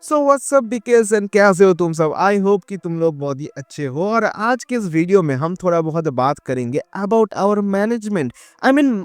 So what's up because and कैसे हो तुम सब। आई होप कि तुम लोग बहुत ही अच्छे हो। और आज के इस वीडियो में हम थोड़ा बहुत बात करेंगे अबाउट आवर मैनेजमेंट।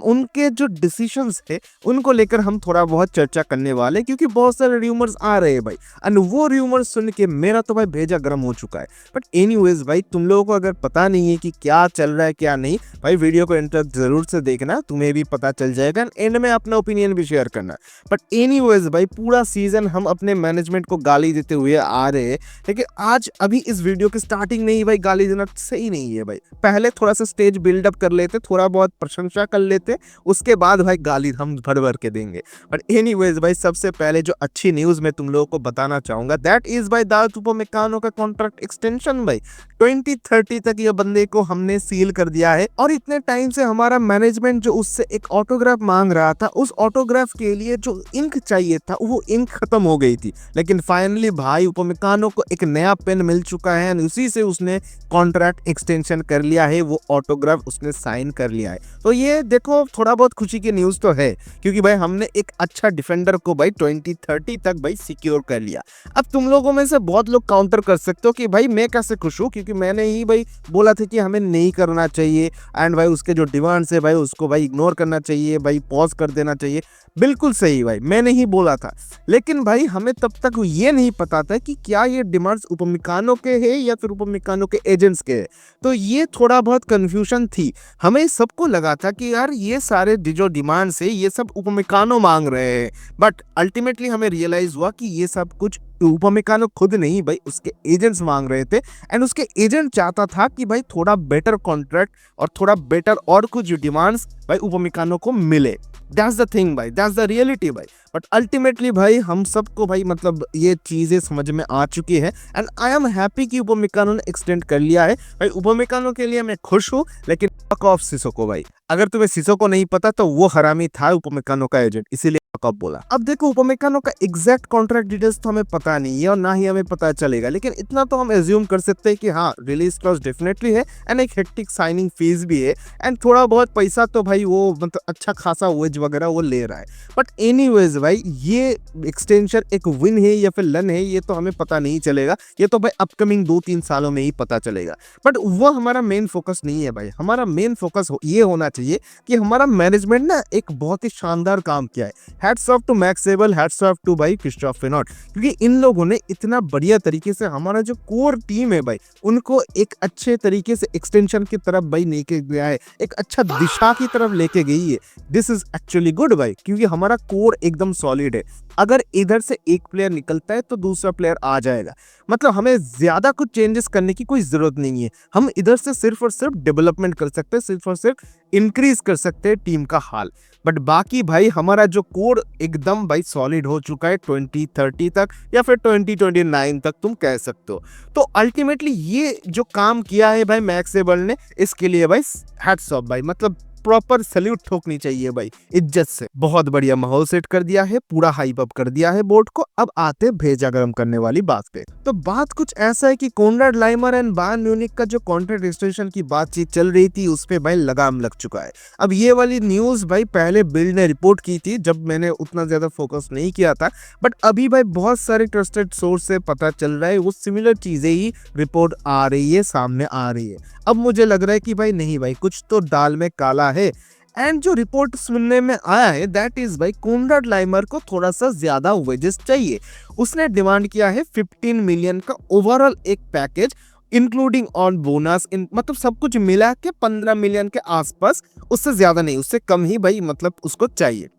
उनके जो डिसीजंस है उनको लेकर हम थोड़ा बहुत चर्चा करने वाले हैं, क्योंकि बहुत सारे र्यूमर्स आ रहे हैं भाई। एंड वो र्यूमर्स सुन के मेरा तो भाई भेजा गर्म हो चुका है। बट एनीवेज भाई, तुम लोगों को अगर पता नहीं है कि क्या चल रहा है क्या नहीं, भाई वीडियो को एंड तक जरूर से देखना, तुम्हें भी पता चल जाएगा। एंड में अपना ओपिनियन भी शेयर करना। बट एनीवेज भाई, पूरा सीजन हम अपने मैनेजमेंट को गाली देते हुए आ रहे हैं, लेकिन आज अभी इस वीडियो की स्टार्टिंग में ही भाई गाली देना सही नहीं है भाई। पहले थोड़ा सा स्टेज बिल्डअप कर लेते, थोड़ा बहुत प्रशंसा कर लेते, उसके बाद भाई गाली हम भर भर के देंगे। बट एनीवेज भाई, सबसे पहले जो अच्छी न्यूज मैं तुम लोगों को बताना चाहूंगा, दैट इज भाई दाऊद उपमेकानो का कॉन्ट्रैक्ट एक्सटेंशन भाई। 2030 तक ये बंदे को हमने सील कर दिया है। और इतने टाइम से हमारा मैनेजमेंट जो उससे एक ऑटोग्राफ मांग रहा था, उस ऑटोग्राफ के लिए जो इंक चाहिए था वो इंक खत्म हो गई थी। लेकिन फाइनली भाई उपमेकानो को एक नया पेन मिल चुका है, उसी से उसने कॉन्ट्रैक्ट एक्सटेंशन कर लिया है, वो ऑटोग्राफ उसने साइन कर लिया है। तो ये देखो, थोड़ा बहुत खुशी की न्यूज तो है, क्योंकि भाई हमने एक अच्छा डिफेंडर को भाई 2030 तक भाई सिक्योर कर लिया। अब तुम लोगों में से बहुत लोग काउंटर कर सकते हो कि भाई मैं कैसे खुश हूँ, क्योंकि मैंने ही भाई बोला था कि हमें नहीं करना चाहिए। एंड भाई उसके जो डिमांड्स है भाई उसको भाई इग्नोर करना चाहिए, भाई पॉज कर देना चाहिए। बिल्कुल सही भाई, मैंने ही बोला था। लेकिन भाई हमें तब तक ये नहीं पता था कि क्या ये डिमांड्स उपमेकानो के हैं या फिर उपमेकानो के एजेंट्स के हैं। तो ये थोड़ा बहुत कंफ्यूजन थी। हमें सबको लगा था कि यार ये सारे जो डिमांड्स है ये सब उपमेकानो मांग रहे हैं। बट अल्टीमेटली हमें रियलाइज हुआ कि ये सब कुछ उपमेकानो खुद नहीं भाई उसके एजेंट्स मांग रहे थे। एंड उसके एजेंट चाहता था कि भाई थोड़ा बेटर कॉन्ट्रैक्ट और थोड़ा बेटर और कुछ डिमांड्स भाई उपमेकानो को मिले। दैट्स द थिंग भाई, दैट्स द रियलिटी भाई। बट अल्टीमेटली भाई हम सबको भाई मतलब ये चीजें समझ में आ चुकी है। एंड आई एम हैप्पी कि उपमेकानो ने एक्सटेंड कर लिया है भाई। उपमेकानो के लिए मैं खुश हूँ। लेकिन फक ऑफ सिसोको भाई, अगर तुम्हें सिसोको नहीं पता तो वो हरामी था उपमेकानो का एजेंट, इसीलिए कब बोला। अब देखो, उपमेकानो का एग्जैक्ट कॉन्ट्रैक्ट डिटेल्स तो हमें पता नहीं है और ना ही हमें पता चलेगा, लेकिन इतना तो हम एज्यूम कर सकते हैं कि हाँ, रिलीज क्लॉज डेफिनेटली है एंड एक हेक्टिक साइनिंग फीस भी है। एंड थोड़ा बहुत पैसा तो भाई वो मतलब अच्छा खासा वेज वगैरह वो ले रहा है। बट एनीवेज भाई, ये एक्सटेंशन एक विन है या फिर लन है ये तो हमें पता नहीं चलेगा। ये तो भाई अपकमिंग 2-3 सालों में ही पता चलेगा। बट वो हमारा मेन फोकस नहीं है भाई। हमारा मेन फोकस ये होना चाहिए कि हमारा मैनेजमेंट ना एक बहुत ही शानदार काम किया है। Hats off to Max Sable, hats off to भाई क्रिस्टोफ फेनॉट, क्योंकि इन लोगों ने इतना बढ़िया तरीके से हमारा जो कोर टीम है भाई उनको एक अच्छे तरीके से एक्सटेंशन की तरफ भाई लेके गया है, एक अच्छा दिशा की तरफ लेके गई है। दिस इज एक्चुअली गुड भाई, क्योंकि हमारा कोर एकदम सॉलिड है। अगर इधर से एक प्लेयर निकलता है तो दूसरा प्लेयर आ जाएगा। मतलब हमें ज्यादा कुछ चेंजेस करने की कोई जरूरत नहीं है। हम इधर से सिर्फ और सिर्फ डेवलपमेंट कर सकते हैं, सिर्फ और सिर्फ इंक्रीज कर सकते हैं टीम का हाल। बट बाकी भाई हमारा जो कोर एकदम भाई सॉलिड हो चुका है 2030 तक या फिर 2029 तक तुम कह सकते हो। तो अल्टीमेटली ये जो काम किया है भाई मैक्स सेबल ने, इसके लिए भाई हैट्स ऑफ भाई, मतलब प्रॉपर सैल्यूट ठोकनी चाहिए भाई इज्जत से। बहुत बढ़िया माहौल सेट कर दिया है, पूरा हाइप अप कर दिया है बोर्ड को। अब आते भेजा गर्म करने वाली बात पे। तो बात कुछ ऐसा है कि कोनराड लाइमर एंड बायर्न म्यूनिख का जो कॉन्ट्रैक्ट एक्सटेंशन की बातचीत चल रही थी उस पे भाई लगाम लग चुका है। अब ये वाली न्यूज भाई पहले बिल्ड ने रिपोर्ट की थी जब मैंने उतना ज्यादा फोकस नहीं किया था। बट अभी भाई बहुत सारे ट्रस्टेड सोर्स से पता चल रहा है, वो सिमिलर चीजें ही रिपोर्ट आ रही है, सामने आ रही है। अब मुझे लग रहा है कि भाई नहीं भाई, कुछ तो दाल में काला है। एंड जो रिपोर्ट सुनने में आया है दैट इज भाई कोनराड लाइमर को थोड़ा सा ज्यादा वेजेस चाहिए। उसने डिमांड किया है 15 मिलियन का ओवरऑल एक पैकेज, इंक्लूडिंग ऑन बोनस, इन मतलब सब कुछ मिला के 15 मिलियन के आसपास, उससे ज्यादा नहीं, उससे कम ही भाई मतलब उसको चाहिए।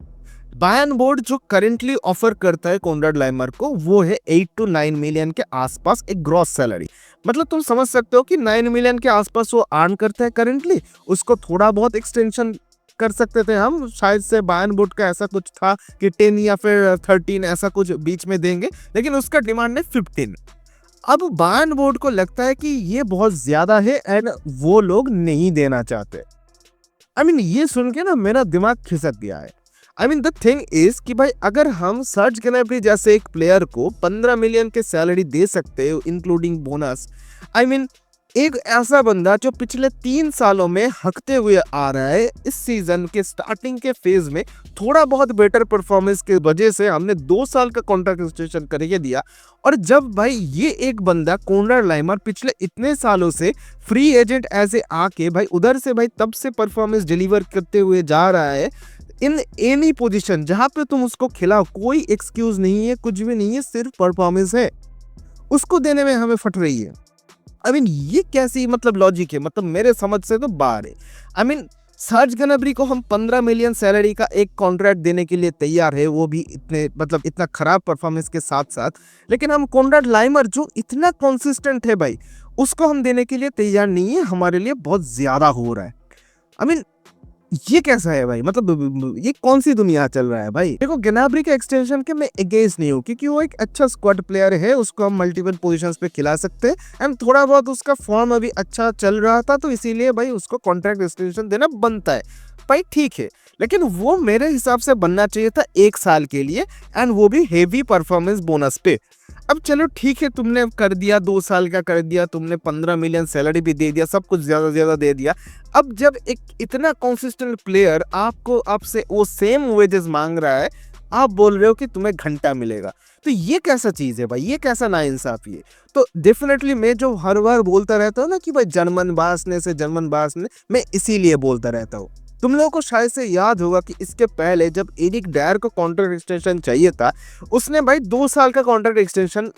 बायर्न बोर्ड जो करेंटली ऑफर करता है कोनराड लाइमर को वो है 8 to 9 मिलियन के आसपास एक ग्रॉस सैलरी। मतलब तुम समझ सकते हो कि 9 मिलियन के आसपास वो अर्न करता है करेंटली। उसको थोड़ा बहुत एक्सटेंशन कर सकते थे हम, शायद से बायर्न बोर्ड का ऐसा कुछ था कि 10 या फिर 13 ऐसा कुछ बीच में देंगे, लेकिन उसका डिमांड है 15। अब बायर्न बोर्ड को लगता है कि ये बहुत ज्यादा है एंड वो लोग नहीं देना चाहते। ये सुन के ना मेरा दिमाग खिसक गया है। द थिंग इज कि भाई अगर हम सर्ज ग्नैब्री जैसे एक प्लेयर को 15 मिलियन के सैलरी दे सकते हो इंक्लूडिंग बोनस, एक ऐसा बंदा जो पिछले 3 सालों में हकते हुए आ रहा है, इस सीजन के स्टार्टिंग के फेज में थोड़ा बहुत बेटर परफॉर्मेंस की वजह से हमने 2 साल का कॉन्ट्रैक्ट एक्सटेंशन करके दिया। और जब भाई ये एक बंदा कोनराड लाइमर पिछले इतने सालों से फ्री एजेंट ऐसे आके भाई उधर से भाई तब से परफॉर्मेंस डिलीवर करते हुए जा रहा है इन एनी पोजीशन जहां पे तुम उसको खिलाओ, कोई एक्सक्यूज नहीं है, कुछ भी नहीं है, सिर्फ परफॉर्मेंस है, उसको देने में हमें फट रही है। आई मीन ये कैसी मतलब लॉजिक है, मतलब मेरे समझ से तो बाहर है। आई मीन सर्ज गनब्री को हम 15 मिलियन सैलरी का एक कॉन्ट्रैक्ट देने के लिए तैयार है, वो भी इतने मतलब इतना खराब परफॉर्मेंस के साथ साथ, लेकिन हम कोनराड लाइमर जो इतना कंसिस्टेंट है भाई उसको हम देने के लिए तैयार नहीं है। हमारे लिए बहुत ज्यादा हो रहा है। आई मीन ये कैसा है भाई, मतलब ये कौन सी दुनिया चल रहा है भाई। देखो गनाब्री के एक्सटेंशन के मैं अगेंस्ट नहीं हूँ, क्योंकि वो एक अच्छा स्क्वाड प्लेयर है, उसको हम मल्टीपल पोजीशंस पे खिला सकते हैं एंड थोड़ा बहुत उसका फॉर्म अभी अच्छा चल रहा था, तो इसीलिए भाई उसको कॉन्ट्रैक्ट एक्सटेंशन देना बनता है भाई, ठीक है। लेकिन वो मेरे हिसाब से बनना चाहिए था 1 साल के लिए एंड वो भी हेवी परफॉर्मेंस बोनस पे। अब चलो ठीक है, तुमने कर दिया, 2 साल का कर दिया, तुमने 15 मिलियन सैलरी भी दे दिया, सब कुछ ज्यादा दे दिया। अब जब एक इतना कंसिस्टेंट प्लेयर आपको आपसे वो सेम वेजेस मांग रहा है, आप बोल रहे हो कि तुम्हें घंटा मिलेगा, तो ये कैसा चीज है भाई, ये कैसा नाइंसाफी है। तो डेफिनेटली मैं जो हर बार बोलता रहता हूँ ना कि भाई जर्मन भाषने से जर्मन भाषने, मैं इसीलिए बोलता रहता हूँ। तुम लोगों को शायद से याद होगा कि इसके पहले जब एरिक डायर को कॉन्ट्रैक्ट एक्सटेंशन चाहिए था, उसने भाई 2 साल का कॉन्ट्रैक्ट एक्सटेंशन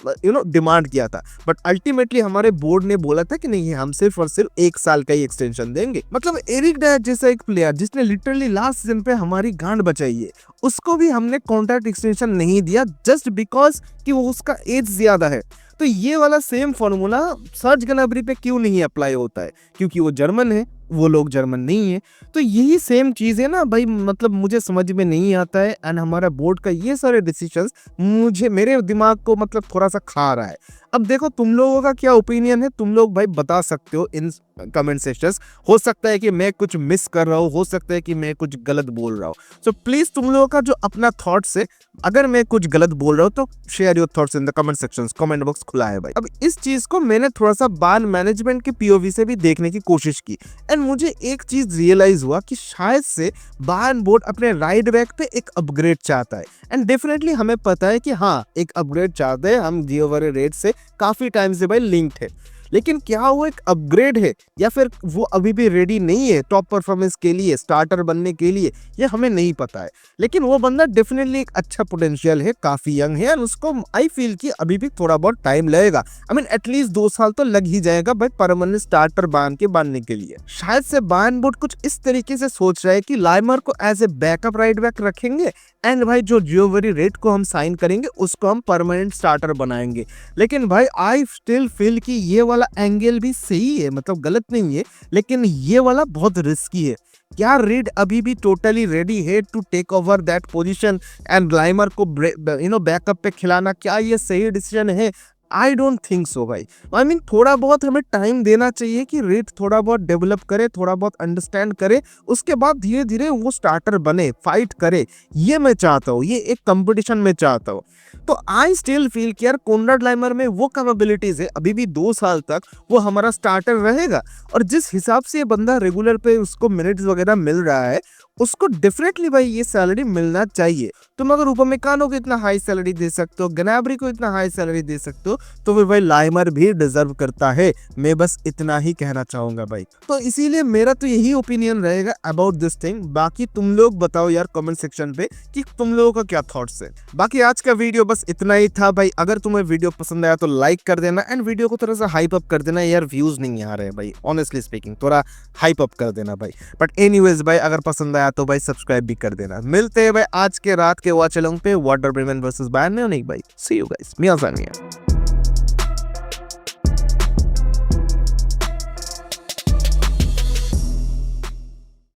डिमांड किया था, बट अल्टीमेटली हमारे बोर्ड ने बोला था कि नहीं, हम सिर्फ और सिर्फ 1 साल का ही एक्सटेंशन देंगे। मतलब एरिक डायर जैसा एक प्लेयर जिसने लिटरली लास्ट सीजन पे हमारी गांड बचाई है, उसको भी हमने कॉन्ट्रैक्ट एक्सटेंशन नहीं दिया जस्ट बिकॉज कि वो उसका एज ज्यादा है। तो ये वाला सेम फॉर्मूला सर्ज गनाब्री पे क्यों नहीं अप्लाई होता है? क्योंकि वो जर्मन है, वो लोग जर्मन नहीं है। तो यही सेम चीज है ना भाई, मतलब मुझे समझ में नहीं आता है एंड हमारा बोर्ड का ये सारे डिसीजंस मुझे मेरे दिमाग को मतलब थोड़ा सा खा रहा है। अब देखो तुम लोगों का क्या ओपिनियन है, तुम लोग भाई बता सकते हो इन कमेंट सेक्शंस। हो सकता है कि मैं कुछ मिस कर रहा हूँ, हो सकता है कि मैं कुछ गलत बोल रहा हूँ, सो प्लीज तुम लोगों का जो अपना थॉट्स है, अगर मैं कुछ गलत बोल रहा हूँ तो share your thoughts in the comment sections. Comment box खुला है भाई। अब इस चीज को मैंने थोड़ा सा बायर्न मैनेजमेंट के पीओवी से भी देखने की कोशिश की एंड मुझे एक चीज रियलाइज हुआ कि शायद से बायर्न बोर्ड अपने राइट बैक पे एक अपग्रेड चाहता है एंड डेफिनेटली हमें पता है कि हाँ एक अपग्रेड चाहते हैं हम, जियोवरे रेड से काफी टाइम से भाई लिंक्ड है, लेकिन क्या वो एक अपग्रेड है या फिर वो अभी भी रेडी नहीं है टॉप परफॉर्मेंस के लिए, स्टार्टर बनने के लिए, ये हमें नहीं पता है। लेकिन वो बंदा डेफिनेटली एक अच्छा पोटेंशियल है, काफी यंग है और उसको आई फील कि अभी भी थोड़ा बहुत टाइम लगेगा। आई मीन एटलीस्ट 2 साल तो लग ही जाएगा भाई परमानेंट स्टार्टर बनने के लिए। शायद से बायर्न बोर्ड कुछ इस तरीके से सोच रहा है कि लाइमर को as a backup right back रखेंगे एंड भाई जो जियोवरे रेड को हम साइन करेंगे उसको हम परमानेंट स्टार्टर बनाएंगे। लेकिन भाई आई स्टिल फील कि ये वाला एंगल भी सही है, मतलब गलत नहीं है, लेकिन ये वाला बहुत रिस्की है। क्या रेड अभी भी टोटली रेडी है to take over that position and Limer को बैकअप पे खिलाना, क्या ये सही डिसीजन है? आई डोंट थिंक सो भाई। आई मीन थोड़ा बहुत हमें टाइम देना चाहिए कि रेड थोड़ा बहुत डेवलप करे, थोड़ा बहुत अंडरस्टैंड करे, उसके बाद धीरे धीरे वो स्टार्टर बने, फाइट करे। ये मैं चाहता हूँ, ये एक कंपटीशन में चाहता हूँ। तो आई स्टिल फील कि यार कोनराड लाइमर में वो कैपेबिलिटीज है, अभी भी 2 साल तक वो हमारा स्टार्टर रहेगा और जिस हिसाब से ये बंदा रेगुलर पे उसको मिनट्स वगैरह मिल रहा है, उसको डेफिनेटली भाई ये सैलरी मिलना चाहिए। तुम अगर उपमेकानो को इतना हाई सैलरी दे सकते हो, गनाब्री को इतना हाई सैलरी दे सकते हो, तो फिर भाई लाइमर भी डिजर्व करता है। मैं बस इतना ही कहना चाहूंगा भाई। तो इसीलिए मेरा तो यही ओपिनियन रहेगा अबाउट दिस थिंग। बाकी तुम लोग बताओ यार कमेंट सेक्शन पे कि तुम लोगों का क्या थॉट्स है। बाकी आज का वीडियो बस इतना ही था भाई। अगर तुम्हें वीडियो पसंद आया तो लाइक कर देना एंड वीडियो को थोड़ा सा हाइप अप कर देना। यार व्यूज नहीं आ रहे भाई, ऑनेस्टली स्पीकिंग थोड़ा हाइप अप कर देना भाई। बट एनीवेज भाई अगर पसंद आया तो भाई सब्सक्राइब भी कर देना। मिलते हैं भाई आज के रात के वॉच अलोंग पे वाटर ब्रेमेन वर्सेस बायर्न में। नहीं भाई, सी यू गाइस, मियां